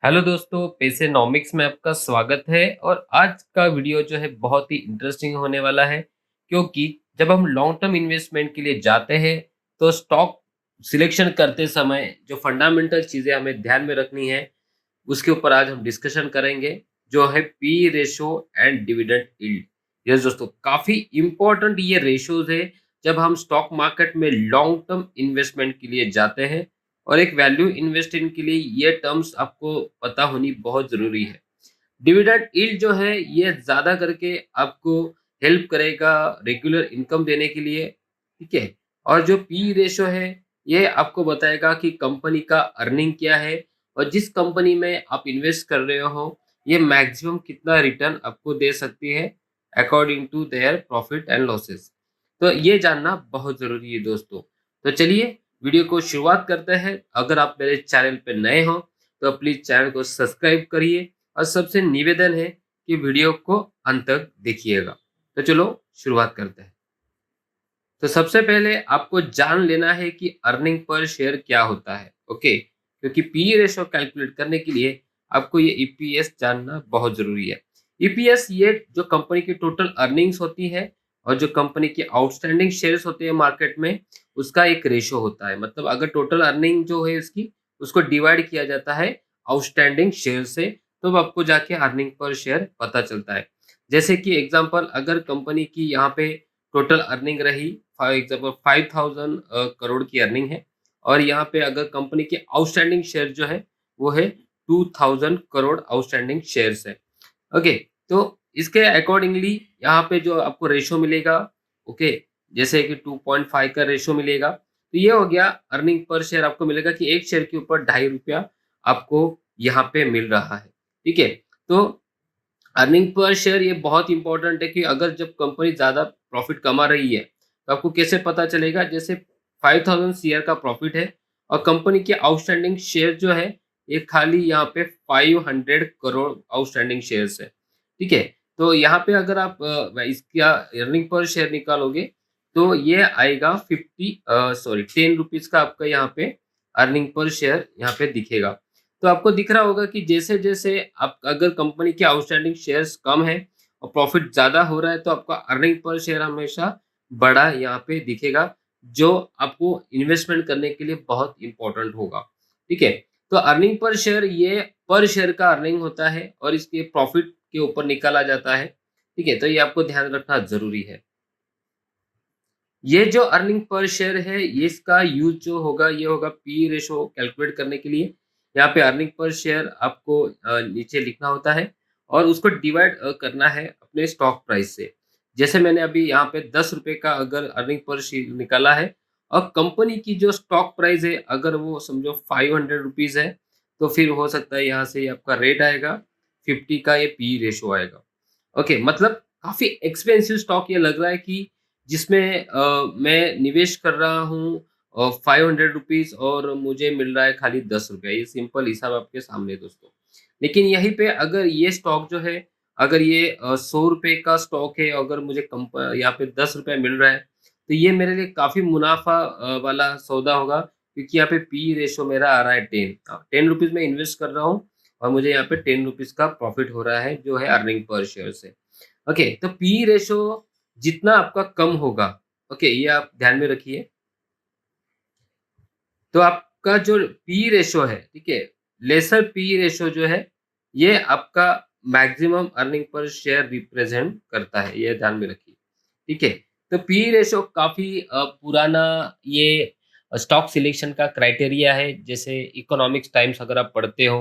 Hello दोस्तों, पेसेनोमिक्स में आपका स्वागत है। और आज का वीडियो जो है बहुत ही इंटरेस्टिंग होने वाला है, क्योंकि जब हम लॉन्ग टर्म इन्वेस्टमेंट के लिए जाते हैं तो स्टॉक सिलेक्शन करते समय जो फंडामेंटल चीज़ें हमें ध्यान में रखनी है, उसके ऊपर आज हम डिस्कशन करेंगे, जो है P ratio and dividend yield. Yes दोस्तों, काफ़ी इंपॉर्टेंट ये रेशोज़ है जब हम स्टॉक मार्केट में लॉन्ग टर्म इन्वेस्टमेंट के लिए जाते हैं। और एक वैल्यू इन्वेस्टिंग के लिए ये टर्म्स आपको पता होनी बहुत ज़रूरी है। डिविडेंड यील्ड जो है ये ज़्यादा करके आपको हेल्प करेगा रेगुलर इनकम देने के लिए, ठीक है? और जो पी रेशो है ये आपको बताएगा कि कंपनी का अर्निंग क्या है और जिस कंपनी में आप इन्वेस्ट कर रहे हो ये मैक्सिमम कितना रिटर्न आपको दे सकती है according to their profit and losses. तो ये जानना बहुत ज़रूरी है दोस्तों। तो चलिए वीडियो को शुरुआत करते हैं। अगर आप मेरे चैनल पे नए हो तो प्लीज़ चैनल को सब्सक्राइब करिए और सबसे निवेदन है कि वीडियो को अंत तक देखिएगा। तो चलो शुरुआत करते हैं। तो सबसे पहले आपको जान लेना है कि अर्निंग पर शेयर क्या होता है, ओके? क्योंकि पी रेशो कैलकुलेट करने के लिए आपको ये ईपीएस जानना बहुत जरूरी है। ईपीएस ये जो कंपनी की टोटल अर्निंग्स होती है और जो कंपनी के आउटस्टैंडिंग शेयर्स होते हैं मार्केट में, उसका एक रेशो होता है। मतलब अगर टोटल अर्निंग जो है इसकी, उसको डिवाइड किया जाता है आउटस्टैंडिंग शेयर से, तो आपको जाके अर्निंग पर शेयर पता चलता है। जैसे कि एग्जांपल, अगर कंपनी की यहाँ पे टोटल अर्निंग रही फॉर एग्जांपल 5000 करोड़ की अर्निंग है, और यहाँ पे अगर कंपनी के आउटस्टैंडिंग शेयर जो है वो है 2000 करोड़ आउटस्टैंडिंग शेयर्स है। ओके, तो इसके अकॉर्डिंगली यहाँ पे जो आपको रेशो मिलेगा, ओके, जैसे कि 2.5 का रेशो मिलेगा, तो ये हो गया अर्निंग पर शेयर। आपको मिलेगा कि एक शेयर के ऊपर ₹2.5 आपको यहाँ पे मिल रहा है, ठीक है? तो अर्निंग पर शेयर ये बहुत इंपॉर्टेंट है कि अगर जब कंपनी ज़्यादा प्रॉफिट कमा रही है, तो आपको कैसे पता चलेगा? जैसे 5000 सीआर का प्रॉफिट है और कंपनी के आउटस्टैंडिंग शेयर जो है, ये खाली यहाँ पे 500 करोड़ आउटस्टैंडिंग शेयर्स है, ठीक है? तो यहाँ पे अगर आप इसका अर्निंग पर शेयर निकालोगे, तो ये आएगा 10 रुपीज़ का आपका यहाँ पे अर्निंग पर शेयर यहाँ पे दिखेगा। तो आपको दिख रहा होगा कि जैसे-जैसे आप अगर कंपनी के आउटस्टैंडिंग शेयर्स कम है और प्रॉफिट ज़्यादा हो रहा है, तो आपका अर्निंग पर शेयर हमेशा बड़ा यहाँ पे दिखेगा, जो आपको इन्वेस्टमेंट करने के लिए बहुत इम्पोर्टेंट होगा, ठीक है? तो अर्निंग पर शेयर ये पर शेयर का अर्निंग होता है और इसके प्रॉफिट के ऊपर निकाला जाता है, ठीक है? तो ये आपको ध्यान रखना ज़रूरी है। ये जो अर्निंग पर शेयर है, ये इसका यूज़ जो होगा, ये होगा पी रेशो कैलकुलेट करने के लिए। यहाँ पे अर्निंग पर शेयर आपको नीचे लिखना होता है और उसको डिवाइड करना है अपने स्टॉक प्राइस से। जैसे मैंने अभी यहाँ पे ₹10 का अगर अर्निंग पर शेयर निकाला है और कंपनी की जो स्टॉक प्राइस है, अगर वो समझो ₹500 है, तो फिर हो सकता है यहाँ से आपका रेट आएगा 50 का, ये पी रेशो आएगा। ओके, मतलब काफ़ी एक्सपेंसिव स्टॉक ये लग रहा है कि जिसमें मैं निवेश कर रहा हूँ ₹500 और मुझे मिल रहा है खाली ₹10। ये सिंपल हिसाब आपके सामने है दोस्तों। लेकिन यहीं पे अगर ये स्टॉक जो है, अगर ये ₹100 का स्टॉक है, अगर मुझे यहाँ पे ₹10 मिल रहा है, तो ये मेरे लिए काफ़ी मुनाफ़ा वाला सौदा होगा, क्योंकि यहाँ पे पी रेशो मेरा आ रहा है 10। ₹10 में इन्वेस्ट कर रहा हूँ और मुझे यहाँ पे ₹10 का प्रॉफिट हो रहा है, जो है अर्निंग पर शेयर से। ओके, तो पी रेशो जितना आपका कम होगा, ओके, ये आप ध्यान में रखिए। तो आपका जो पी रेशो है, ठीक है, लेसर पी रेशो जो है, ये आपका maximum earning per share represent करता है, ये ध्यान में रखिए, ठीक है? तो पी रेशो काफ़ी पुराना ये स्टॉक सिलेक्शन का क्राइटेरिया है। जैसे इकोनॉमिक्स टाइम्स अगर आप पढ़ते हो,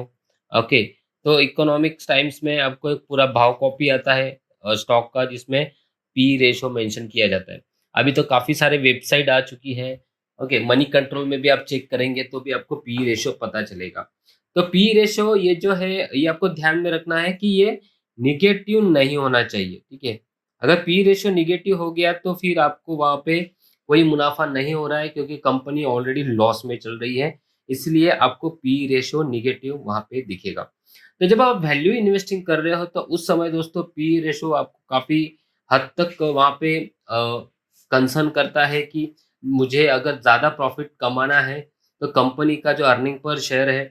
ओके, तो इकोनॉमिक्स टाइम्स में आपको एक पूरा भाव कॉपी आता है स्टॉक का, जिसमें पी रेशो मेंशन किया जाता है। अभी तो काफ़ी सारे वेबसाइट आ चुकी हैं, ओके, मनी कंट्रोल में भी आप चेक करेंगे तो भी आपको पी रेशो पता चलेगा। तो पी रेशो ये जो है, ये आपको ध्यान में रखना है कि ये नेगेटिव नहीं होना चाहिए, ठीक है? अगर पी रेशो नेगेटिव हो गया तो फिर आपको वहाँ पे कोई मुनाफा नहीं हो रहा है, क्योंकि कंपनी ऑलरेडी लॉस में चल रही है, इसलिए आपको पी रेशो नेगेटिव वहाँ पे दिखेगा। तो जब आप वैल्यू इन्वेस्टिंग कर रहे हो, तो उस समय दोस्तों पी रेशो आपको काफ़ी हद तक वहाँ पे कंसर्न करता है कि मुझे अगर ज़्यादा प्रॉफ़िट कमाना है, तो कंपनी का जो अर्निंग पर शेयर है,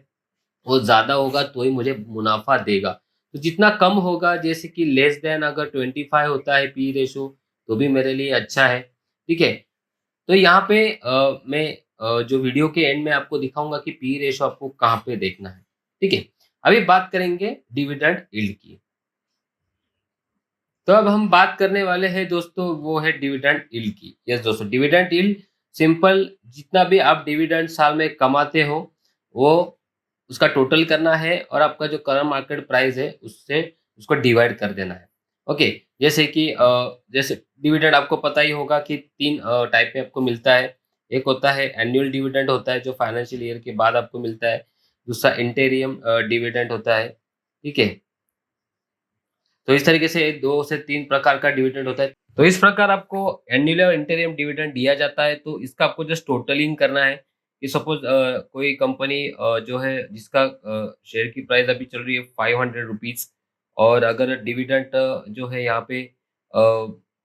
वो ज़्यादा होगा तो ही मुझे मुनाफ़ा देगा। तो जितना कम होगा, जैसे कि लेस देन अगर 25 होता है पी रेशो, तो भी मेरे लिए अच्छा है, ठीक है? तो यहाँ पे मैं जो वीडियो के एंड में आपको दिखाऊँगा कि पी रेशो आपको कहाँ पे देखना है, ठीक है? अभी बात करेंगे डिविडेंड यील्ड की। तो अब हम बात करने वाले हैं दोस्तों, वो है डिविडेंड यील्ड की। यस दोस्तों, डिविडेंड यील्ड सिंपल, जितना भी आप डिविडेंड साल में कमाते हो, वो उसका टोटल करना है और आपका जो करंट मार्केट प्राइस है उससे उसको डिवाइड कर देना है। ओके, जैसे कि जैसे डिविडेंड आपको पता ही होगा कि 3 टाइप में आपको मिलता है। एक होता है एनुअल डिविडेंड होता है जो फाइनेंशियल ईयर के बाद आपको मिलता है। दूसरा इंटेरियम डिविडेंड होता है, ठीक है? तो इस तरीके से 2 से 3 प्रकार का डिविडेंड होता है। तो इस प्रकार आपको एनुअल और इंटरिम डिविडेंड दिया जाता है, तो इसका आपको जस्ट टोटलिंग करना है कि सपोज़ कोई कंपनी जो है जिसका शेयर की प्राइस अभी चल रही है ₹500 और अगर डिविडेंड जो है यहाँ पे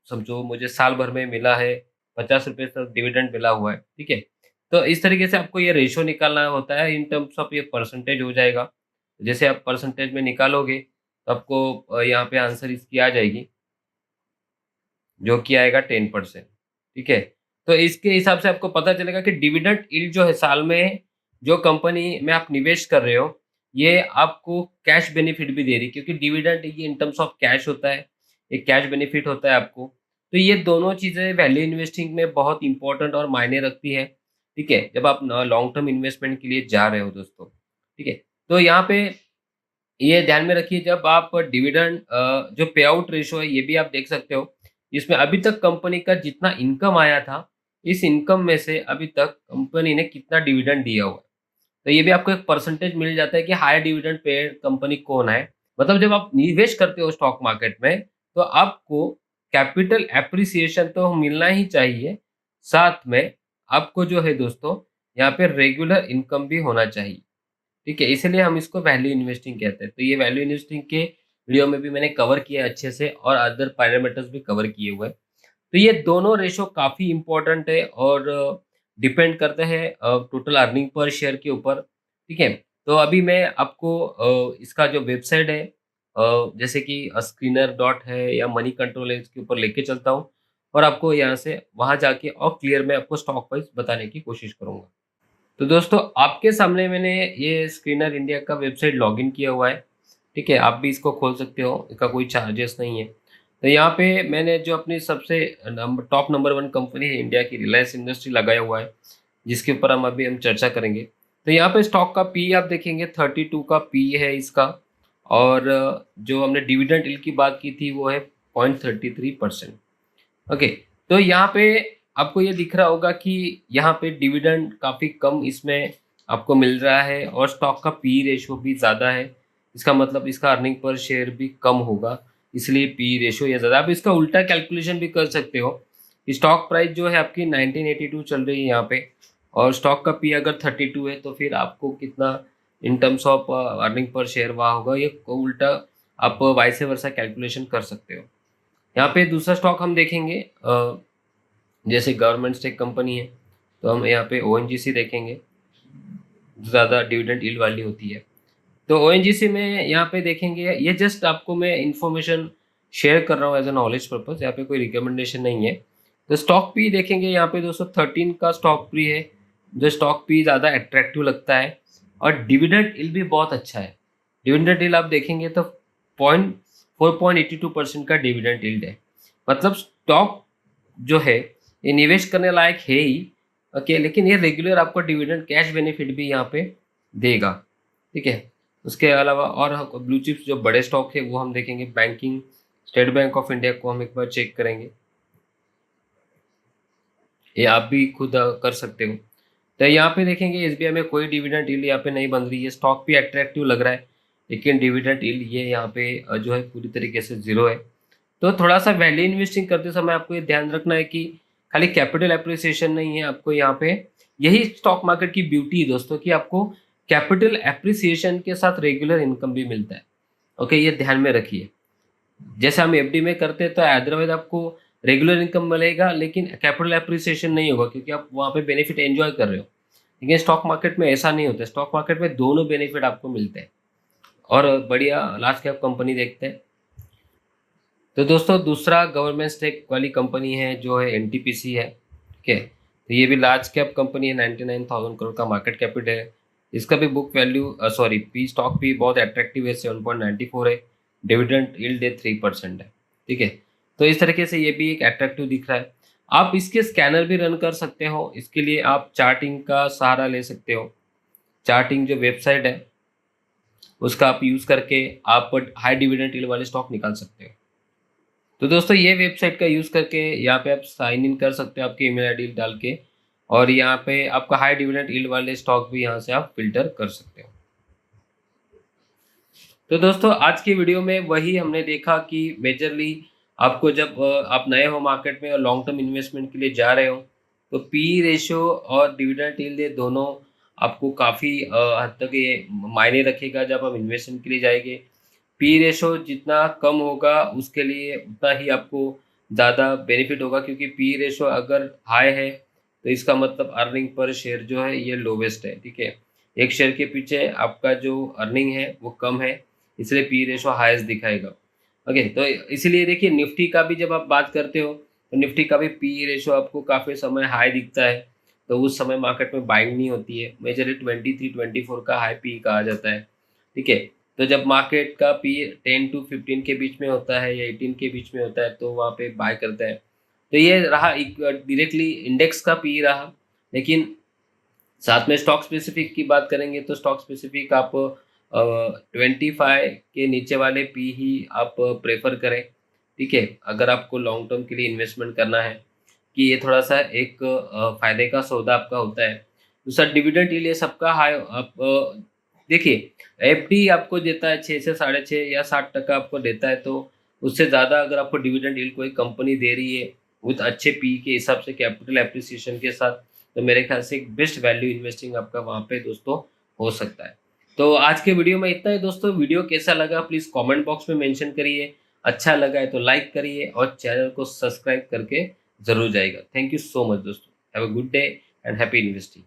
समझो मुझे साल भर में मिला है ₹50 तक डिविडेंड मिला हुआ है, ठीक है? तो इस तरीके से आपको ये रेशियो निकालना होता है, इन टर्म्स ऑफ ये परसेंटेज हो जाएगा। जैसे आप परसेंटेज में निकालोगे तो आपको यहाँ पे आंसर इसकी आ जाएगी, जो कि आएगा 10%, ठीक है? तो इसके हिसाब से आपको पता चलेगा कि डिविडेंड यील्ड जो है साल में जो कंपनी में आप निवेश कर रहे हो, ये आपको कैश बेनिफिट भी दे रही है, क्योंकि डिविडेंड ये इन टर्म्स ऑफ कैश होता है, एक कैश बेनिफिट होता है आपको। तो ये दोनों चीज़ें वैल्यू इन्वेस्टिंग में बहुत इम्पोर्टेंट और मायने रखती है, ठीक है? जब आप लॉन्ग टर्म इन्वेस्टमेंट के लिए जा रहे हो दोस्तों, ठीक है? तो यहाँ पे ये ध्यान में रखिए, जब आप डिविडेंड जो पे आउट रेशियो है ये भी आप देख सकते हो। इसमें अभी तक कंपनी का जितना इनकम आया था, इस इनकम में से अभी तक कंपनी ने कितना डिविडेंड दिया हुआ है। तो ये भी आपको एक परसेंटेज मिल जाता है कि हायर डिविडेंड पेड कंपनी कौन है। मतलब जब आप निवेश करते हो स्टॉक मार्केट में, तो आपको कैपिटल एप्रिसिएशन तो मिलना ही चाहिए, साथ में आपको जो है दोस्तों यहाँ पे रेगुलर इनकम भी होना चाहिए। ठीक है, इसीलिए हम इसको वैल्यू इन्वेस्टिंग कहते हैं। तो ये वैल्यू इन्वेस्टिंग के वीडियो में भी मैंने कवर किया है अच्छे से और अदर पैरामीटर्स भी कवर किए हुए हैं। तो ये दोनों रेशो काफ़ी इम्पोर्टेंट है और डिपेंड करते हैं टोटल अर्निंग पर शेयर के ऊपर, ठीक है? तो अभी मैं आपको इसका जो वेबसाइट है जैसे कि स्क्रीनर डॉट है या मनी कंट्रोल है, इसके ऊपर लेके चलता हूँ और आपको यहाँ से वहाँ जाके और क्लियर मैं आपको स्टॉक वाइज़ बताने की कोशिश करूँगा। तो दोस्तों आपके सामने मैंने ये स्क्रीनर इंडिया का वेबसाइट लॉगिन किया हुआ है, ठीक है? आप भी इसको खोल सकते हो, इसका कोई चार्जेस नहीं है। तो यहाँ पे मैंने जो अपनी सबसे टॉप नंबर 1 कंपनी है इंडिया की, रिलायंस इंडस्ट्री लगाया हुआ है, जिसके ऊपर हम चर्चा करेंगे। तो यहाँ पे स्टॉक का पी आप देखेंगे 32 का पी है इसका और जो हमने डिविडेंड यील्ड की बात की थी वो है 0.33%। ओके, तो यहाँ पे आपको ये दिख रहा होगा कि यहाँ पे डिविडेंड काफ़ी कम इसमें आपको मिल रहा है और स्टॉक का पी रेशो भी ज़्यादा है। इसका मतलब इसका अर्निंग पर शेयर भी कम होगा, इसलिए पी रेशो ये ज़्यादा। आप इसका उल्टा कैलकुलेशन भी कर सकते हो। स्टॉक प्राइस जो है आपकी 1982 चल रही है यहाँ पे और स्टॉक का पी अगर 32 है, तो फिर आपको कितना in terms of earning per share वहाँ होगा, ये उल्टा आप वाइस वर्सा कैलकुलेशन कर सकते हो। यहाँ पे दूसरा स्टॉक हम देखेंगे जैसे गवर्नमेंट स्टेक कंपनी है, तो हम यहाँ पे ओएनजीसी देखेंगे, ज़्यादा डिविडेंड यील्ड वाली होती है। तो ओएनजीसी में यहाँ पे देखेंगे, ये जस्ट आपको मैं इन्फॉर्मेशन शेयर कर रहा हूँ एज अ नॉलेज पर्पज, यहाँ पे कोई रिकमेंडेशन नहीं है। तो स्टॉक पी देखेंगे यहाँ पे 213 का स्टॉक पी है, जो स्टॉक पी ज़्यादा अट्रैक्टिव लगता है और डिविडेंड यील्ड भी बहुत अच्छा है। डिविडेंड यील्ड आप देखेंगे तो 4.82% का डिविडेंड यील्ड है। मतलब स्टॉक जो है ये निवेश करने लायक है ही, ओके, लेकिन ये रेगुलर आपको डिविडेंड कैश बेनिफिट भी यहाँ पे देगा, ठीक है? उसके अलावा और ब्लू चिप्स जो बड़े स्टॉक है वो हम देखेंगे। Banking, state bank of India को हम एक बार चेक करेंगे, ये आप भी खुद कर सकते हो। तो यहाँ पे देखेंगे एसबीआई में कोई डिविडेंड यील्ड यहाँ पे नहीं बन रही है, स्टॉक भी अट्रैक्टिव लग रहा है, लेकिन डिविडेंड यील्ड ये यहाँ पे जो है पूरी तरीके से ज़ीरो है। तो थोड़ा-सा वैल्यू इन्वेस्टिंग करते समय आपको ये ध्यान रखना है कि खाली कैपिटल एप्रिसिएशन नहीं है, आपको यहाँ पे यही स्टॉक मार्केट की ब्यूटी है दोस्तों कि आपको कैपिटल एप्रिसिएशन के साथ रेगुलर इनकम भी मिलता है। ओके, ये ध्यान में रखिए। जैसे हम एफडी में करते हैं तो अदरवाइज़ आपको रेगुलर इनकम मिलेगा लेकिन कैपिटल एप्रिसिएशन नहीं होगा, क्योंकि आप वहाँ पे बेनिफिट एन्जॉय कर रहे हो। लेकिन स्टॉक मार्केट में ऐसा नहीं होता। स्टॉक मार्केट में दोनों बेनिफिट आपको मिलते हैं। और बढ़िया लार्ज कैप कंपनी देखते हैं। तो दोस्तों दूसरा गवर्नमेंट स्टेक वाली कंपनी है जो है एनटीपीसी है। ठीक है, तो ये भी लार्ज कैप कंपनी है, 99,000 करोड़ का मार्केट कैपिटल है। इसका भी book value sorry P stock भी बहुत अट्रैक्टिव है, 7.94 है। डिविडेंड यील्ड है 3% है। ठीक है, तो इस तरीके से ये भी एक अट्रैक्टिव दिख रहा है। आप इसके स्कैनर भी रन कर सकते हो। इसके लिए आप चार्टिंग का सहारा ले सकते हो। चार्टिंग जो वेबसाइट है उसका आप यूज़ करके आप हाई डिविडेंड यील्ड वाले स्टॉक निकाल सकते हो। तो दोस्तों ये वेबसाइट का यूज़ करके यहाँ पे आप साइन इन कर सकते हो आपकी ईमेल आईडी डाल के, और यहाँ पे आपका हाई डिविडेंड यील्ड वाले स्टॉक भी यहाँ से आप फिल्टर कर सकते हो। तो दोस्तों आज की वीडियो में वही हमने देखा कि मेजरली आपको जब आप नए हो मार्केट में और लॉन्ग टर्म इन्वेस्टमेंट के लिए जा रहे हो, तो पी रेशियो और डिविडेंड यील्ड ये दोनों आपको काफ़ी हद तक ये मायने रखेगा जब आप इन्वेस्टमेंट के लिए जाएंगे। पी रेशो जितना कम होगा उसके लिए उतना ही आपको ज़्यादा बेनिफिट होगा, क्योंकि पी रेशो अगर हाई है तो इसका मतलब अर्निंग पर शेयर जो है ये लोवेस्ट है। ठीक है, एक शेयर के पीछे आपका जो अर्निंग है वो कम है, इसलिए पी रेशो हाईएस्ट दिखाएगा। ओके, तो इसीलिए देखिए निफ्टी का भी जब आप बात करते हो तो निफ्टी का भी पी रेशो आपको काफ़ी समय हाई दिखता है, तो उस समय मार्केट में बाइंग नहीं होती है। मेजरली 23-24 का हाई पी कहा जाता है। ठीक है, तो जब मार्केट का पी 10 to 15 के बीच में होता है या 18 के बीच में होता है तो वहाँ पे बाय करते हैं। तो ये रहा एक डायरेक्टली इंडेक्स का पी रहा। लेकिन साथ में स्टॉक स्पेसिफिक की बात करेंगे तो स्टॉक स्पेसिफिक आप 25 के नीचे वाले पी ही आप प्रेफर करें। ठीक है, अगर आपको लॉन्ग टर्म के लिए इन्वेस्टमेंट करना है, कि ये थोड़ा सा एक फायदे का सौदा आपका होता है। दूसरा डिविडेंड यील्ड ये सबका हाई आप देखिए, एफडी आपको देता है 6 से 6.5 या 7% आपको देता है, तो उससे ज़्यादा अगर आपको डिविडेंड यील्ड कोई कंपनी दे रही है विद अच्छे पी के हिसाब से कैपिटल एप्रिसिएशन के साथ, तो मेरे ख्याल से एक बेस्ट वैल्यू इन्वेस्टिंग आपका वहाँ पे दोस्तों हो सकता है। तो आज के वीडियो में इतना ही दोस्तों। वीडियो कैसा लगा प्लीज़ कमेंट बॉक्स में मेंशन करिए। अच्छा लगा है तो लाइक करिए और चैनल को सब्सक्राइब करके ज़रूर जाइएगा। थैंक यू सो मच दोस्तों। Have a good day and happy investing.